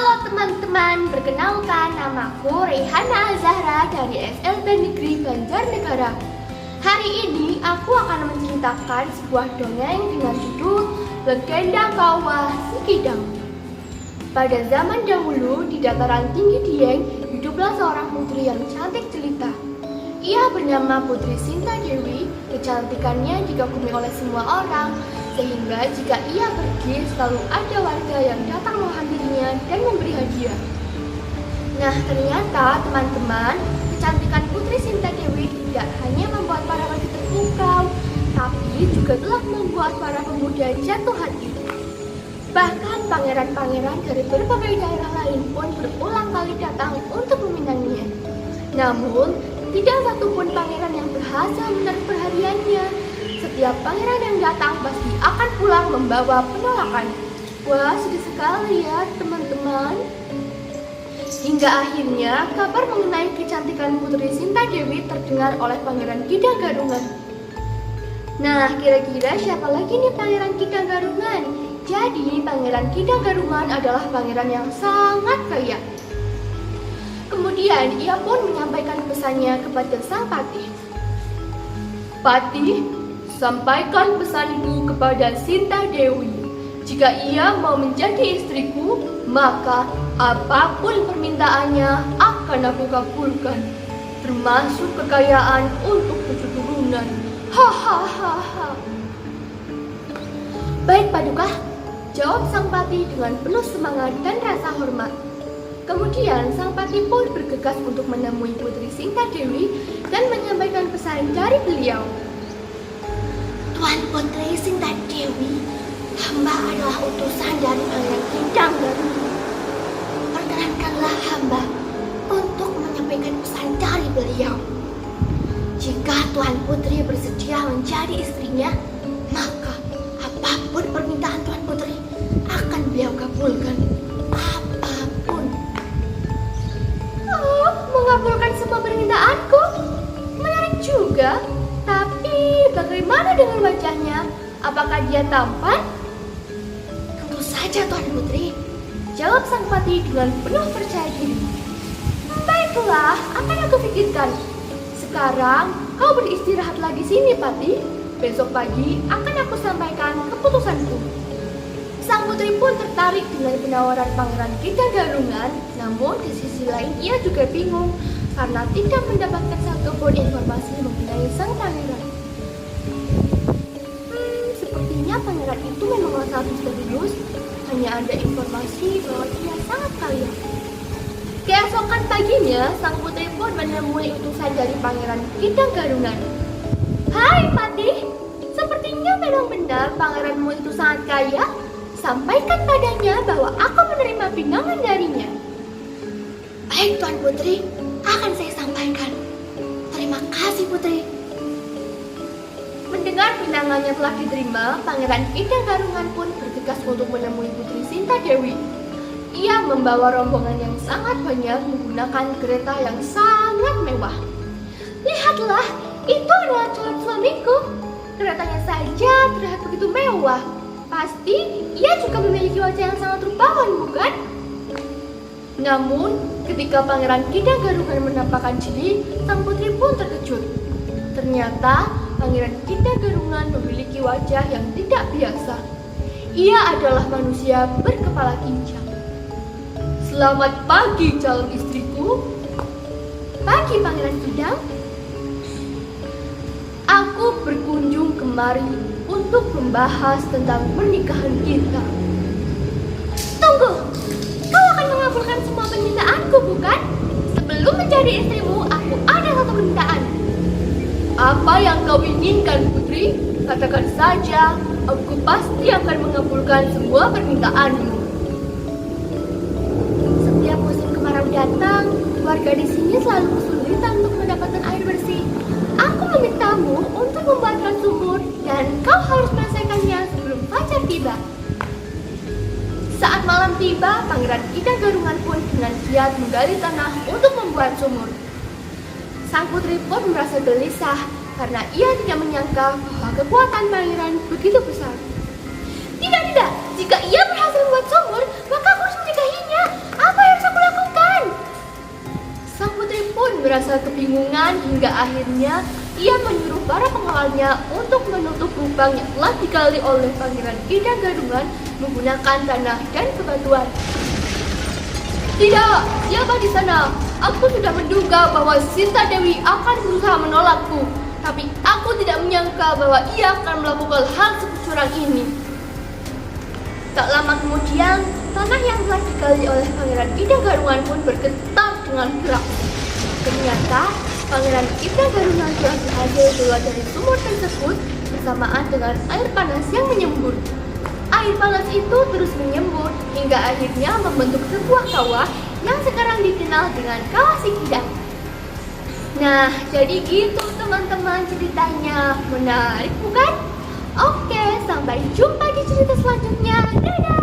Halo teman-teman, perkenalkan namaku Reihana Zahra dari SLB Negeri Banjarnegara. Hari ini aku akan menceritakan sebuah dongeng dengan judul Legenda Kawah Sikidang. Pada zaman dahulu di dataran tinggi Dieng, hiduplah seorang putri yang cantik jelita. Ia bernama Putri Sinta Dewi. Kecantikannya dikagumi oleh semua orang, sehingga jika ia pergi selalu ada warga yang datang menghampirinya dan memberi hadiah. Nah, ternyata teman-teman, kecantikan Putri Sinta Dewi tidak hanya membuat para wanita terpukau, tapi juga telah membuat para pemuda jatuh hati. Bahkan pangeran-pangeran dari berbagai daerah lain pun berulang kali datang untuk meminangnya. Namun, tidak satupun pangeran yang berhasil menarik perhatiannya. Setiap pangeran yang datang pasti akan pulang membawa penolakan. Wah, sedih sekali ya teman-teman. Hingga akhirnya kabar mengenai kecantikan Putri Sinta Dewi terdengar oleh Pangeran Kidang Garungan. Nah, kira-kira siapa lagi nih Pangeran Kidang Garungan? Jadi, Pangeran Kidang Garungan adalah pangeran yang sangat kaya. Kemudian ia pun menyampaikan pesannya kepada sang patih. Patih, sampaikan pesanku kepada Sinta Dewi. Jika ia mau menjadi istriku, maka apapun permintaannya akan aku kabulkan, termasuk kekayaan untuk keturunan. Hahaha. Baik Paduka, jawab sang patih dengan penuh semangat dan rasa hormat. Kemudian sang patih pun bergegas untuk menemui Putri Sinta Dewi dan menyampaikan pesan dari beliau. Tuan Putri Sinta Dewi, hamba adalah utusan dari Pangeran Kidang Garungan. Perkenankanlah hamba untuk menyampaikan pesan dari beliau. Jika Tuan Putri bersedia menjadi istrinya, maka apapun permintaan Tuan Putri akan beliau kabulkan. Mengabulkan semua permintaanku? Menarik juga. Tapi bagaimana dengan wajahnya? Apakah dia tampan? Tentu saja Tuan Putri, jawab sang patih dengan penuh percaya diri. Baiklah, akan aku pikirkan. Sekarang kau beristirahat lagi sini patih. Besok pagi akan aku sampaikan keputusanku. Sang putri pun tertarik dengan penawaran Pangeran Kidang Garungan, namun di sisi lain ia juga bingung karena tidak mendapatkan satupun informasi mengenai sang pangeran. Sepertinya pangeran itu memang sangat misterius, hanya ada informasi bahwa dia sangat kaya. Keesokan paginya, sang putri pun menemui utusan dari Pangeran Kidang Garungan. Hai Patih, sepertinya memang benar pangeranmu itu sangat kaya. Sampaikan padanya bahwa aku menerima pinangan darinya. Baik Tuan Putri, akan saya sampaikan. Terima kasih Putri. Mendengar pinangannya telah diterima, Pangeran Kidang Garungan pun bergegas untuk menemui Putri Sinta Dewi. Ia membawa rombongan yang sangat banyak menggunakan kereta yang sangat mewah. Lihatlah, itu adalah calon suamiku. Keretanya saja terlihat begitu mewah. Pasti ia juga memiliki wajah yang sangat rupawan, bukan? Namun, ketika Pangeran Kidang Garungan menampakkan diri, sang putri pun terkejut. Ternyata, Pangeran Kidang Garungan memiliki wajah yang tidak biasa. Ia adalah manusia berkepala kincang. Selamat pagi, calon istriku. Pagi, Pangeran Kidang. Aku berkunjung kemari untuk membahas tentang pernikahan kita. Tunggu, kau akan mengabulkan semua permintaanku, bukan? Sebelum menjadi istrimu, aku ada satu permintaan. Apa yang kau inginkan, Putri? Katakan saja, aku pasti akan mengabulkan semua permintaanmu. Setiap musim kemarau datang, warga di sini selalu kesulitan untuk mendapatkan air bersih. Aku memintamu untuk membuatkan sumur dan kau harus menyelesaikannya sebelum fajar tiba. Saat malam tiba, Pangeran Kidang Garungan pun dengan giat menggali tanah untuk membuat sumur. Sang putri pun merasa gelisah karena ia tidak menyangka bahwa kekuatan pangeran begitu besar. Tidak, jika ia berhasil membuat sumur, maka aku harus menikahinya. merasa kebingungan hingga akhirnya ia menyuruh para pengawalnya untuk menutup lubang yang telah digali oleh Pangeran Ida Gadungan menggunakan tanah dan bebatuan. Tidak, siapa di sana? Aku sudah menduga bahwa Sinta Dewi akan berusaha menolakku, tapi aku tidak menyangka bahwa ia akan melakukan hal secucurang ini. Tak lama kemudian, tanah yang telah digali oleh Pangeran Ida Gadungan pun bergetar dengan keras. Ternyata Pangeran Ida Gadungan telah berhasil keluar dari sumur tersebut bersamaan dengan air panas yang menyembur. Air panas itu terus menyembur hingga akhirnya membentuk sebuah kawah yang sekarang dikenal dengan Kawah Sikidang. Nah, jadi gitu teman-teman ceritanya. Menarik bukan? Oke, sampai jumpa di cerita selanjutnya. Dadah!